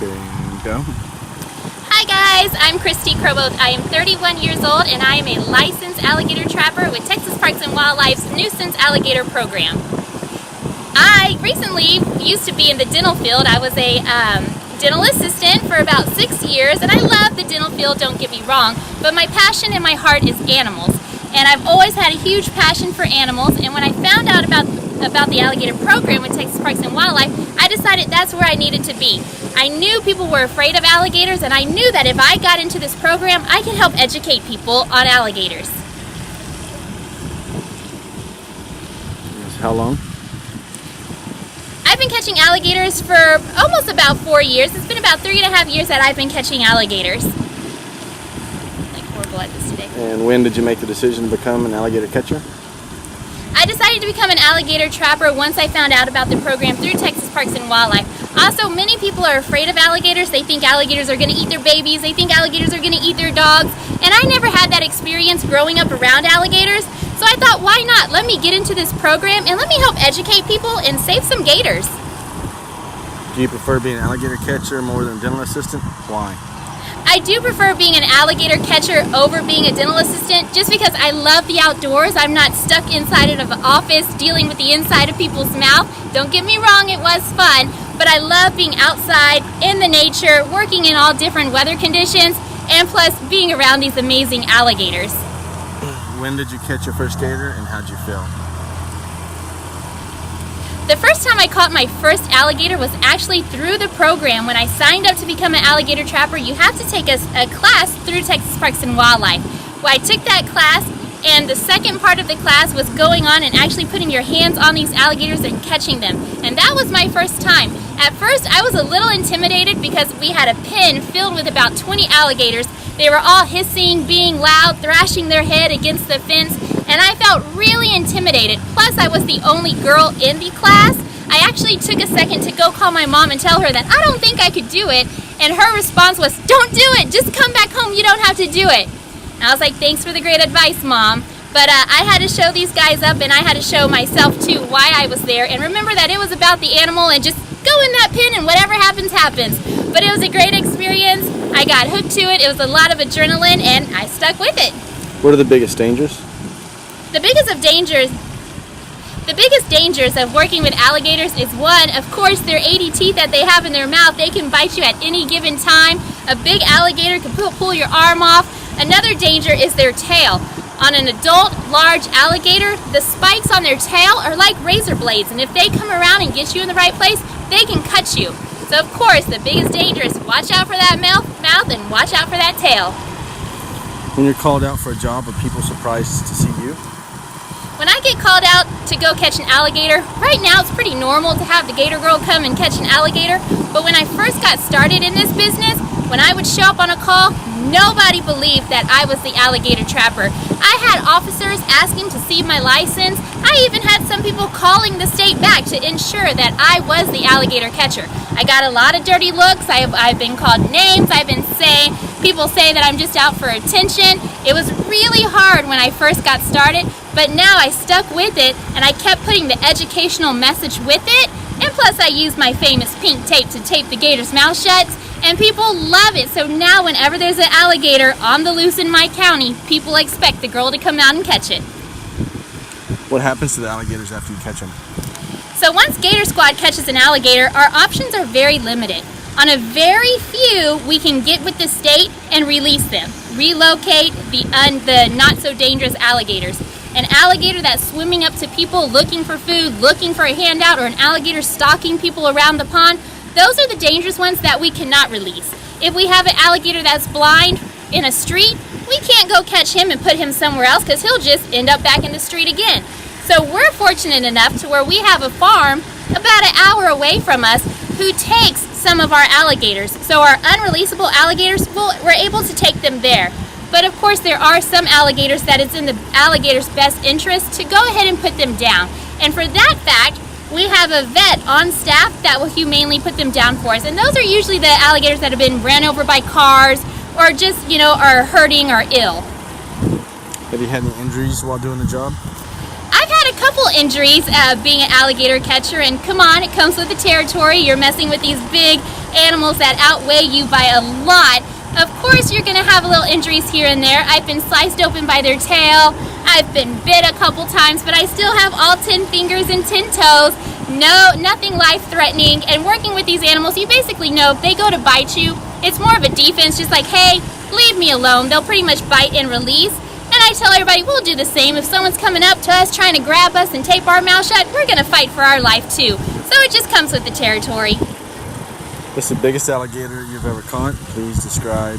Okay, go. Hi guys, I'm Christy Crowboth. I am 31 years old and I am a licensed alligator trapper with Texas Parks and Wildlife's nuisance alligator program. I recently used to be in the dental field. I was a dental assistant for about 6 years, and I love the dental field, don't get me wrong, but my passion and my heart is animals. And I've always had a huge passion for animals, and when I found out about the alligator program with Texas Parks and Wildlife, I decided that's where I needed to be. I knew people were afraid of alligators, and I knew that if I got into this program, I can help educate people on alligators. How long? I've been catching alligators for almost about 4 years. It's been about 3.5 years that I've been catching alligators. Like horrible at this today. And when did you make the decision to become an alligator catcher? I decided to become an alligator trapper once I found out about the program through Texas Parks and Wildlife. Also, many people are afraid of alligators. They think alligators are going to eat their babies. They think alligators are going to eat their dogs. And I never had that experience growing up around alligators. So I thought, why not? Let me get into this program and let me help educate people and save some gators. Do you prefer being an alligator catcher more than a dental assistant? Why? I do prefer being an alligator catcher over being a dental assistant just because I love the outdoors. I'm not stuck inside of an office dealing with the inside of people's mouth. Don't get me wrong, it was fun, but I love being outside in the nature, working in all different weather conditions, and plus being around these amazing alligators. When did you catch your first gator and how'd you feel? The first time I caught my first alligator was actually through the program. When I signed up to become an alligator trapper, you have to take a class through Texas Parks and Wildlife. Well, I took that class, and the second part of the class was going on and actually putting your hands on these alligators and catching them. And that was my first time. At first, I was a little intimidated because we had a pen filled with about 20 alligators. They were all hissing, being loud, thrashing their head against the fence, and I felt really intimidated. Plus, I was the only girl in the class. I actually took a second to go call my mom and tell her that I don't think I could do it, and her response was, "Don't do it, just come back home, you don't have to do it." And I was like, "Thanks for the great advice, Mom." But I had to show these guys up, and I had to show myself too why I was there, and remember that it was about the animal and just go in that pen and whatever happens, happens. But it was a great experience. I got hooked to it. It was a lot of adrenaline, and I stuck with it. What are the biggest dangers? The biggest dangers of working with alligators is one, of course, their 80 teeth that they have in their mouth. They can bite you at any given time. A big alligator can pull your arm off. Another danger is their tail. On an adult large alligator, the spikes on their tail are like razor blades, and if they come around and get you in the right place, they can cut you. So of course, the biggest danger is watch out for that mouth and watch out for that tail. When you're called out for a job, are people surprised to see you? When I get called out to go catch an alligator, right now it's pretty normal to have the gator girl come and catch an alligator, but when I first got started in this business, when I would show up on a call, nobody believed that I was the alligator trapper. I had officers asking to see my license. I even had some people calling the state back to ensure that I was the alligator catcher. I got a lot of dirty looks. I've been called names. People say that I'm just out for attention. It was really hard when I first got started, but now I stuck with it and I kept putting the educational message with it. And plus I used my famous pink tape to tape the gator's mouth shut. And people love it. So now whenever there's an alligator on the loose in my county, people expect the girl to come out and catch it. What happens to the alligators after you catch them? So once Gator Squad catches an alligator, our options are very limited. On a very few, we can get with the state and release them. Relocate the not so dangerous alligators. An alligator that's swimming up to people looking for food, looking for a handout, or an alligator stalking people around the pond, those are the dangerous ones that we cannot release. If we have an alligator that's blind in a street, we can't go catch him and put him somewhere else because he'll just end up back in the street again. So we're fortunate enough to where we have a farm about an hour away from us who takes some of our alligators. So our unreleasable alligators, we're able to take them there. But of course there are some alligators that it's in the alligator's best interest to go ahead and put them down. And for that fact, we have a vet on staff that will humanely put them down for us. And those are usually the alligators that have been ran over by cars or just, are hurting or ill. Have you had any injuries while doing the job? I've had a couple couple injuries being an alligator catcher, and come on, it comes with the territory. You're messing with these big animals that outweigh you by a lot. Of course you're going to have little injuries here and there. I've been sliced open by their tail. I've been bit a couple times, but I still have all 10 fingers and 10 toes. No, nothing life-threatening. And working with these animals, you basically know if they go to bite you, it's more of a defense, just like, hey, leave me alone. They'll pretty much bite and release. And I tell everybody, we'll do the same. If someone's coming up to us trying to grab us and tape our mouth shut, we're going to fight for our life too. So it just comes with the territory. What's the biggest alligator you've ever caught? Please describe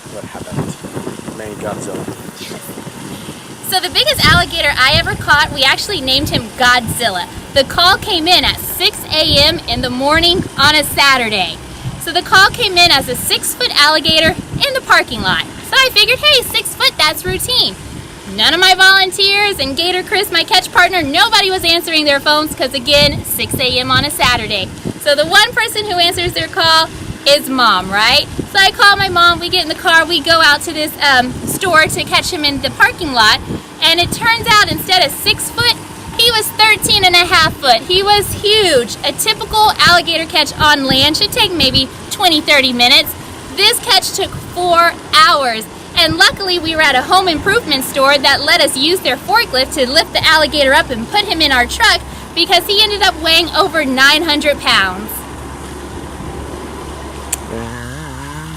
what happened. Main Godzilla. So the biggest alligator I ever caught, we actually named him Godzilla. The call came in at 6 a.m. in the morning on a Saturday. So the call came in as a 6-foot alligator in the parking lot. So I figured, hey, 6 foot, that's routine. None of my volunteers and Gator Chris, my catch partner, nobody was answering their phones because, again, 6 a.m. on a Saturday. So the one person who answers their call is Mom, right? So I call my mom, we get in the car, we go out to this store to catch him in the parking lot, and it turns out instead of 6 foot, he was 13 and a half foot. He was huge. A typical alligator catch on land should take maybe 20-30 minutes. This catch took 4 hours. And luckily we were at a home improvement store that let us use their forklift to lift the alligator up and put him in our truck because he ended up weighing over 900 pounds. And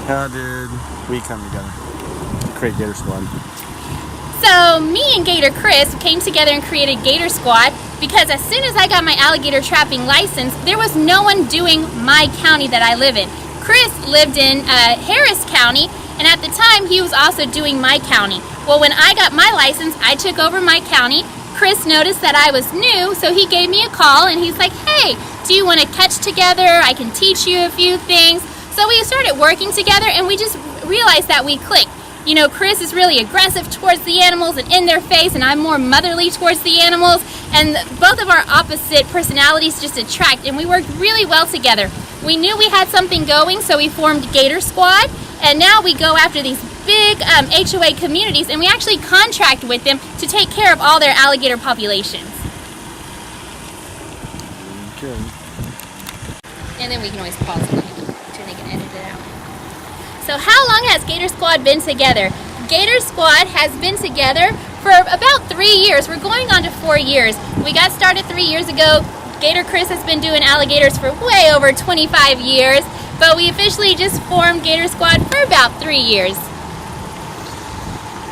how did we come together to create Gator Squad? So me and Gator Chris came together and created Gator Squad because as soon as I got my alligator trapping license, there was no one doing my county that I live in. Chris lived in Harris County, and at the time he was also doing my county. Well, when I got my license, I took over my county. Chris noticed that I was new, so he gave me a call and he's like, hey, do you want to catch together? I can teach you a few things. So we started working together and we just realized that we clicked. You know, Chris is really aggressive towards the animals and in their face, and I'm more motherly towards the animals, and both of our opposite personalities just attract, and we worked really well together. We knew we had something going, so we formed Gator Squad, and now we go after these big HOA communities, and we actually contract with them to take care of all their alligator populations. Okay. And then we can always pause it so they can edit it out. So how long has Gator Squad been together? Gator Squad has been together for about 3 years. We're going on to 4 years. We got started 3 years ago. Gator Chris has been doing alligators for way over 25 years, but we officially just formed Gator Squad for about 3 years.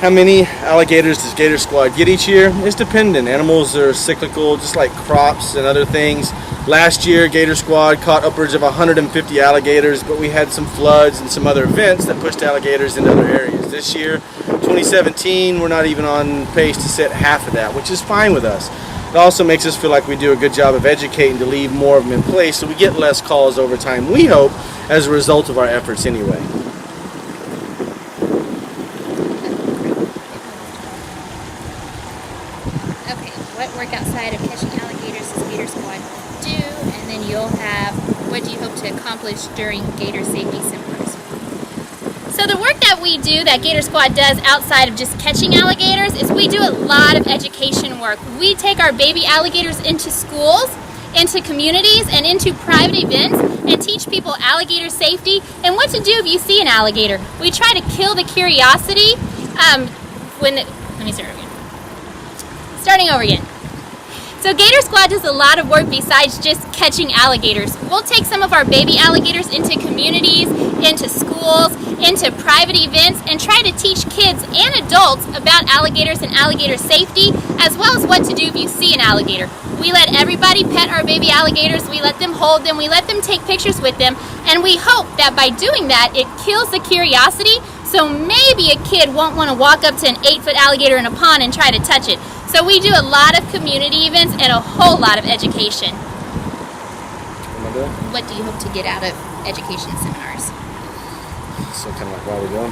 How many alligators does Gator Squad get each year? It's dependent. Animals are cyclical, just like crops and other things. Last year, Gator Squad caught upwards of 150 alligators, but we had some floods and some other events that pushed alligators into other areas. This year, 2017, we're not even on pace to set half of that, which is fine with us. It also makes us feel like we do a good job of educating to leave more of them in place, so we get less calls over time, we hope, as a result of our efforts anyway. Okay, what work outside of catching alligators does Gator Squad do? And then you'll have, what do you hope to accomplish during gator safety seminars? So the work that we do, that Gator Squad does outside of just catching alligators, is we do a lot of education work. We take our baby alligators into schools, into communities, and into private events and teach people alligator safety and what to do if you see an alligator. We try to kill the curiosity let me start again. Starting over again. So Gator Squad does a lot of work besides just catching alligators. We'll take some of our baby alligators into communities, into schools, into private events, and try to teach kids and adults about alligators and alligator safety, as well as what to do if you see an alligator. We let everybody pet our baby alligators, we let them hold them, we let them take pictures with them, and we hope that by doing that, it kills the curiosity, so maybe a kid won't want to walk up to an 8-foot alligator in a pond and try to touch it. So we do a lot of community events and a whole lot of education. What do you hope to get out of education seminars? So kind of like why we're going.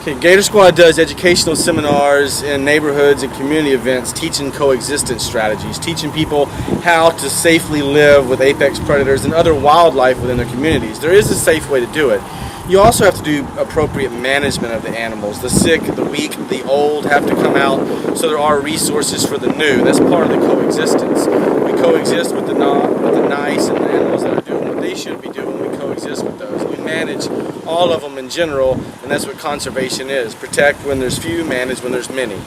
Okay, Gator Squad does educational seminars in neighborhoods and community events teaching coexistence strategies, teaching people how to safely live with apex predators and other wildlife within their communities. There is a safe way to do it. You also have to do appropriate management of the animals. The sick, the weak, the old have to come out, so there are resources for the new. That's part of the coexistence. We coexist with the nice and the animals that are doing what they should be doing. We coexist with those. We manage all of them in general, and that's what conservation is. Protect when there's few, manage when there's many.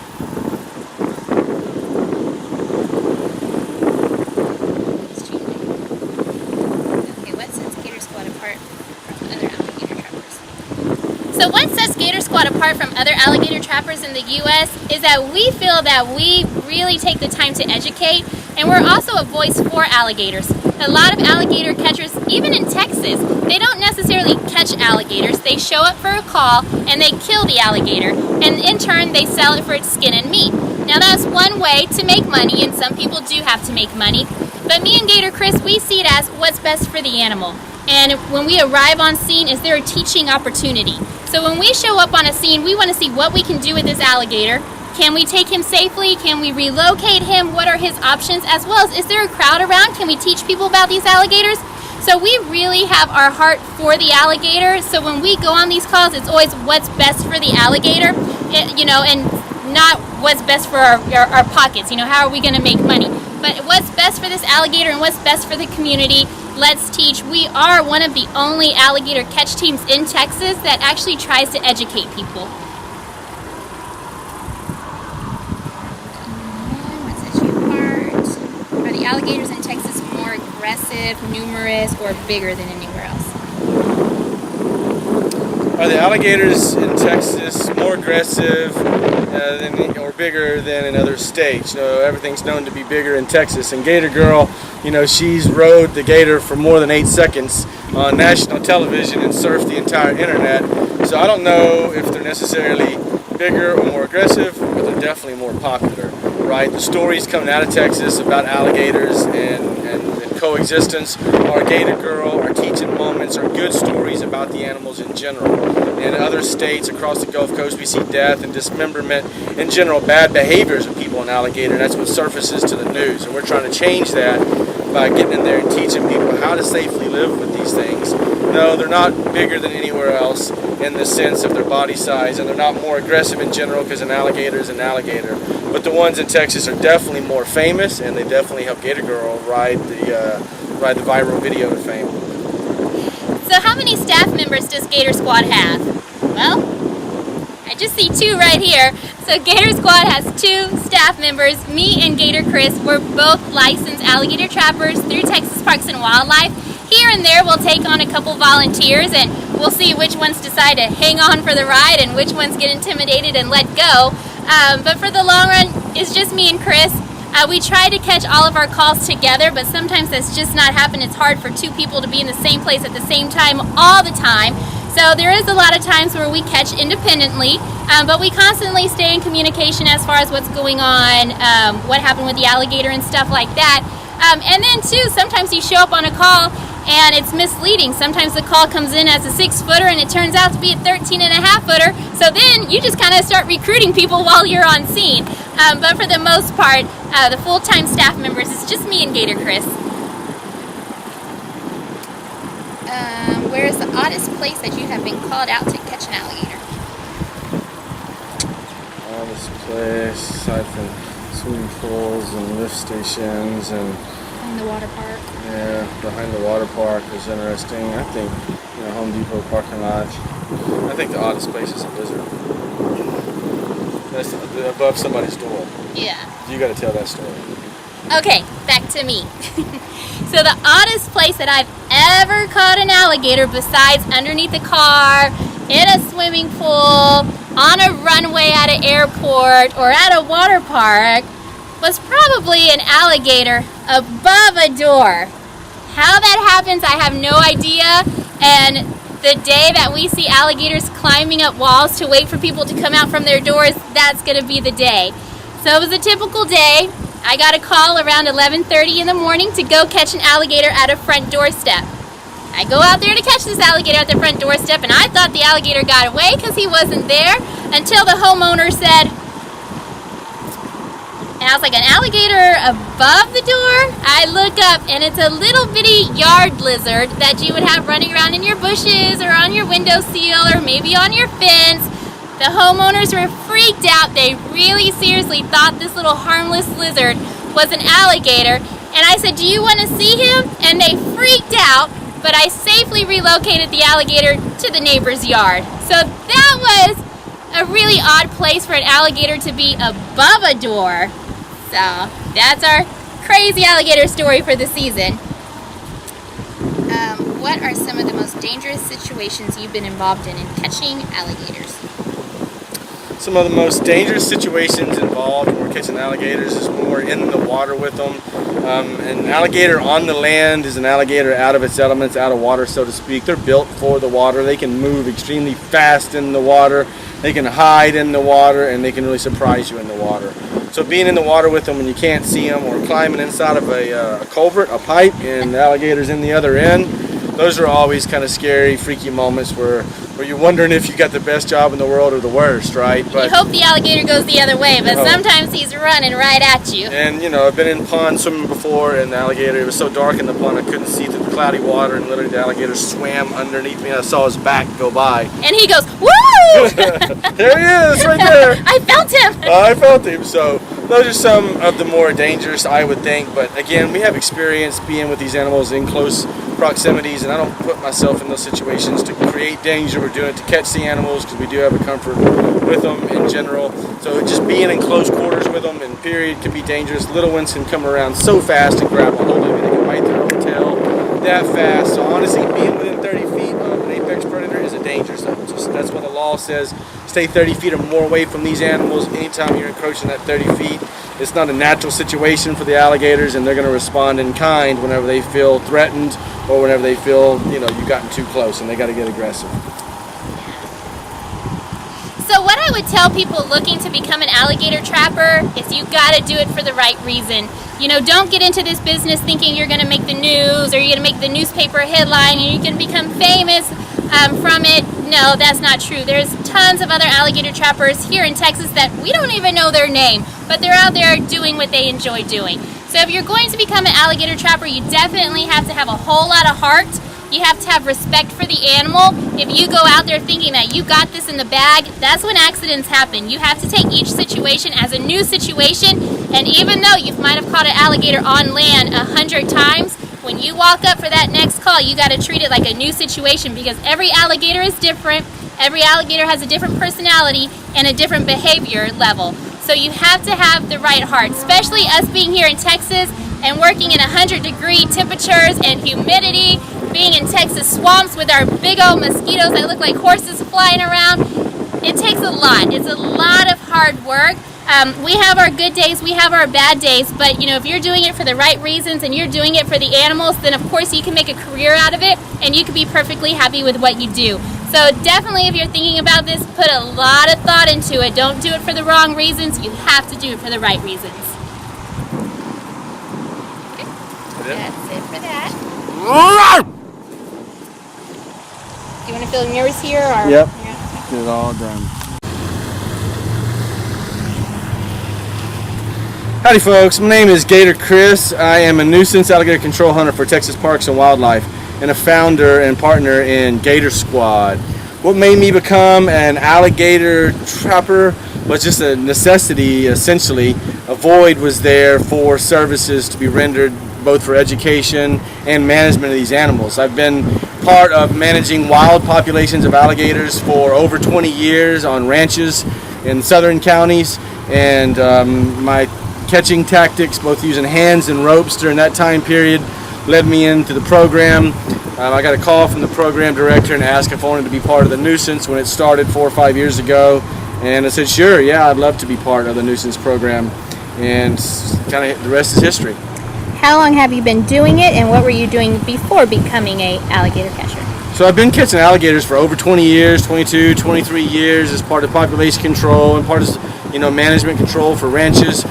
So what sets Gator Squad apart from other alligator trappers in the U.S. is that we feel that we really take the time to educate, and we're also a voice for alligators. A lot of alligator catchers, even in Texas, they don't necessarily catch alligators. They show up for a call and they kill the alligator, and in turn they sell it for its skin and meat. Now that's one way to make money, and some people do have to make money, but me and Gator Chris, we see it as what's best for the animal. And when we arrive on scene, is there a teaching opportunity? So when we show up on a scene, we want to see what we can do with this alligator. Can we take him safely? Can we relocate him? What are his options? As well as, is there a crowd around? Can we teach people about these alligators? So we really have our heart for the alligator. So when we go on these calls, it's always what's best for the alligator, and not what's best for our pockets. How are we going to make money? But what's best for this alligator and what's best for the community? Let's teach. We are one of the only alligator catch teams in Texas that actually tries to educate people. What sets you apart? Are the alligators in Texas more aggressive, numerous, or bigger than anywhere else? Are the alligators in Texas more aggressive or bigger than in other states? Everything's known to be bigger in Texas. And Gator Girl, she's rode the gator for more than 8 seconds on national television and surfed the entire internet. So I don't know if they're necessarily bigger or more aggressive, but they're definitely more popular, right? The stories coming out of Texas about alligators and coexistence, our Gator Girl, our teaching moments, are good stories about the animals in general. In other states across the Gulf Coast, we see death and dismemberment, in general, bad behaviors of people in alligator, and that's what surfaces to the news. And we're trying to change that by getting in there and teaching people how to safely live with these things. No, they're not bigger than anywhere else in the sense of their body size, and they're not more aggressive in general because an alligator is an alligator. But the ones in Texas are definitely more famous, and they definitely help Gator Girl ride the viral video to fame. So how many staff members does Gator Squad have? Well, I just see 2 right here. So Gator Squad has 2 staff members. Me and Gator Chris, we're both licensed alligator trappers through Texas Parks and Wildlife. Here and there we'll take on a couple volunteers, and we'll see which ones decide to hang on for the ride and which ones get intimidated and let go. But for the long run, it's just me and Chris. We try to catch all of our calls together, but sometimes that's just not happening. It's hard for 2 people to be in the same place at the same time all the time. So there is a lot of times where we catch independently, but we constantly stay in communication as far as what's going on, what happened with the alligator and stuff like that. And then too, sometimes you show up on a call and it's misleading. Sometimes the call comes in as a 6-footer and it turns out to be a 13.5-footer. So then you just kind of start recruiting people while you're on scene. But for the most part, the full-time staff members, it's just me and Gator Chris. Where is the oddest place that you have been called out to catch an alligator? Oddest place, aside from swimming pools and lift stations and Behind the water park. Yeah, behind the water park is interesting. I think, Home Depot parking lot. I think the oddest place is a lizard. That's above somebody's door. Yeah. You got to tell that story. Okay, back to me. So the oddest place that I've ever caught an alligator, besides underneath a car, in a swimming pool, on a runway at an airport, or at a water park, was probably an alligator above a door. How that happens, I have no idea. And the day that we see alligators climbing up walls to wait for people to come out from their doors, that's going to be the day. So it was a typical day. I got a call around 11:30 in the morning to go catch an alligator at a front doorstep. I go out there to catch this alligator at the front doorstep, and I thought the alligator got away because he wasn't there, until the homeowner said, And I was like, an alligator above the door? I look up, and it's a little bitty yard lizard that you would have running around in your bushes or on your windowsill or maybe on your fence. The homeowners were freaked out. They really seriously thought this little harmless lizard was an alligator. And I said, do you want to see him? And they freaked out, but I safely relocated the alligator to the neighbor's yard. So that was a really odd place for an alligator to be above a door. So that's our crazy alligator story for the season. What are some of the most dangerous situations you've been involved in catching alligators? Some of the most dangerous situations involved when we're catching alligators is when we're in the water with them. An alligator on the land is an alligator out of its elements, out of water, so to speak. They're built for the water. They can move extremely fast in the water. They can hide in the water, and they can really surprise you in the water. So being in the water with them when you can't see them, or climbing inside of a culvert, a pipe, and the alligator's in the other end, those are always kind of scary, freaky moments where you're wondering if you got the best job in the world or the worst, right? But you hope the alligator goes the other way, but sometimes he's running right at you. And I've been in ponds swimming before, and the alligator, it was so dark in the pond I couldn't see through the cloudy water, and literally the alligator swam underneath me, and I saw his back go by. And he goes, woo! There he is, right there. I felt him. I felt him. So those are some of the more dangerous, I would think. But again, we have experience being with these animals in close proximities, and I don't put myself in those situations to create danger. We're doing it to catch the animals because we do have a comfort with them in general. So just being in close quarters with them, in period, can be dangerous. Little ones can come around so fast and grab a hold of you. They can bite their own tail that fast. So honestly, being within 30 feet of an apex predator is a danger zone. That's what the law says. Stay 30 feet or more away from these animals anytime you're encroaching that 30 feet. It's not a natural situation for the alligators, and they're going to respond in kind whenever they feel threatened or whenever they feel, you've gotten too close, and they got to get aggressive. So what I would tell people looking to become an alligator trapper is you got to do it for the right reason. Don't get into this business thinking you're going to make the news or you're going to make the newspaper headline and you can become famous from it. No, that's not true. There's tons of other alligator trappers here in Texas that we don't even know their name, but they're out there doing what they enjoy doing. So if you're going to become an alligator trapper, you definitely have to have a whole lot of heart. You have to have respect for the animal. If you go out there thinking that you got this in the bag, that's when accidents happen. You have to take each situation as a new situation, and even though you might have caught an alligator on land 100 times, when you walk up for that next call, you got to treat it like a new situation because every alligator is different. Every alligator has a different personality and a different behavior level. So you have to have the right heart, especially us being here in Texas and working in 100-degree temperatures and humidity, being in Texas swamps with our big old mosquitoes that look like horses flying around. It takes a lot. It's a lot of hard work. We have our good days, we have our bad days, but if you're doing it for the right reasons and you're doing it for the animals, then of course you can make a career out of it and you can be perfectly happy with what you do. So definitely if you're thinking about this, put a lot of thought into it. Don't do it for the wrong reasons. You have to do it for the right reasons. Okay. That's it for that. Do you want to film yours here? Or? Yep. Get it all done. Howdy folks, my name is Gator Chris. I am a nuisance alligator control hunter for Texas Parks and Wildlife and a founder and partner in Gator Squad. What made me become an alligator trapper was just a necessity, essentially. A void was there for services to be rendered both for education and management of these animals. I've been part of managing wild populations of alligators for over 20 years on ranches in southern counties, and my catching tactics, both using hands and ropes during that time period, led me into the program. I got a call from the program director and asked if I wanted to be part of the nuisance when it started 4 or 5 years ago, and I said sure, yeah, I'd love to be part of the nuisance program, and kind of the rest is history. How long have you been doing it, and what were you doing before becoming a alligator catcher? So I've been catching alligators for over 20 years, 22, 23 years as part of population control and part of management control for ranches.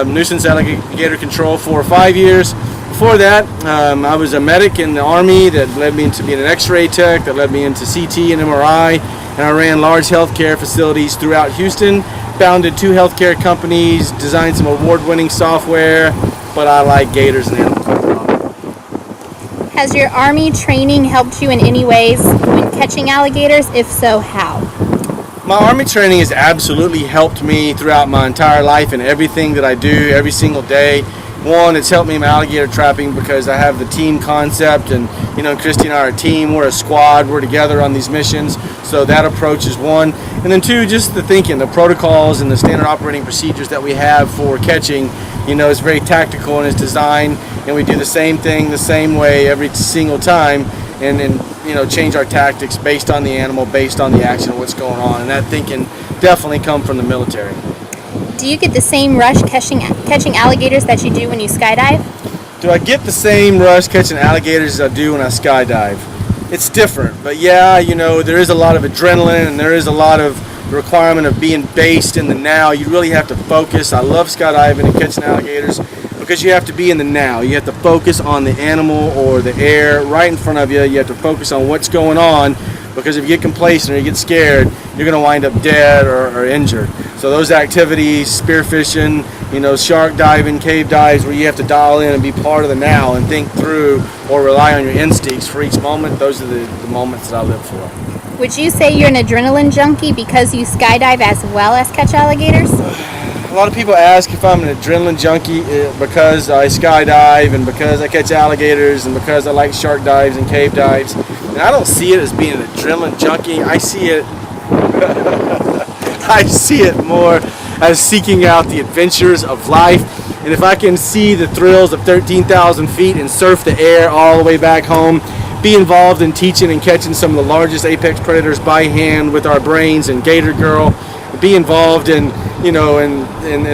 Nuisance alligator control for 4 or 5 years. Before that, I was a medic in the Army that led me into being an X-ray tech, that led me into CT and MRI, and I ran large healthcare facilities throughout Houston founded 2 healthcare companies, designed some award-winning software, but I like gators and animal control. Has your Army training helped you in any ways when catching alligators? If so, how? My Army training has absolutely helped me throughout my entire life and everything that I do every single day. One, it's helped me in alligator trapping because I have the team concept, and Christy and I are a team, we're a squad, we're together on these missions, so that approach is one. And then 2, just the thinking, the protocols and the standard operating procedures that we have for catching, is very tactical in its design, and we do the same thing the same way every single time, and then change our tactics based on the animal, based on the action, what's going on, and that thinking definitely come from the military. Do you get the same rush catching alligators that you do when you skydive? Do I get the same rush catching alligators as I do when I skydive? It's different, but yeah, there is a lot of adrenaline and there is a lot of requirement of being based in the now. You really have to focus. I love skydiving and catching alligators because you have to be in the now. You have to focus on the animal or the air right in front of you. You have to focus on what's going on, because if you get complacent or you get scared, you're going to wind up dead or injured. So those activities, spearfishing, shark diving, cave dives, where you have to dial in and be part of the now and think through or rely on your instincts for each moment, those are the moments that I live for. Would you say you're an adrenaline junkie because you skydive as well as catch alligators? A lot of people ask if I'm an adrenaline junkie because I skydive and because I catch alligators and because I like shark dives and cave dives. And I don't see it as being an adrenaline junkie. I see it more as seeking out the adventures of life. And if I can see the thrills of 13,000 feet and surf the air all the way back home, be involved in teaching and catching some of the largest apex predators by hand with our brains and Gator Girl, be involved in in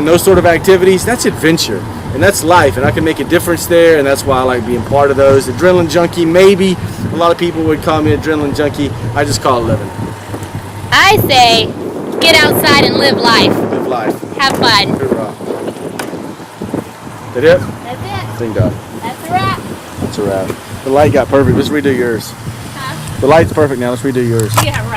those sort of activities, that's adventure and that's life, and I can make a difference there, and that's why I like being part of those. Adrenaline junkie, maybe a lot of people would call me adrenaline junkie. I just call it living. I say get outside and live life. Live life. Have fun. Hoorah. That it? That's it. Ding dong. That's a wrap. That's a wrap. The light got perfect. Let's redo yours. Huh? The light's perfect now. Let's redo yours. Yeah, right.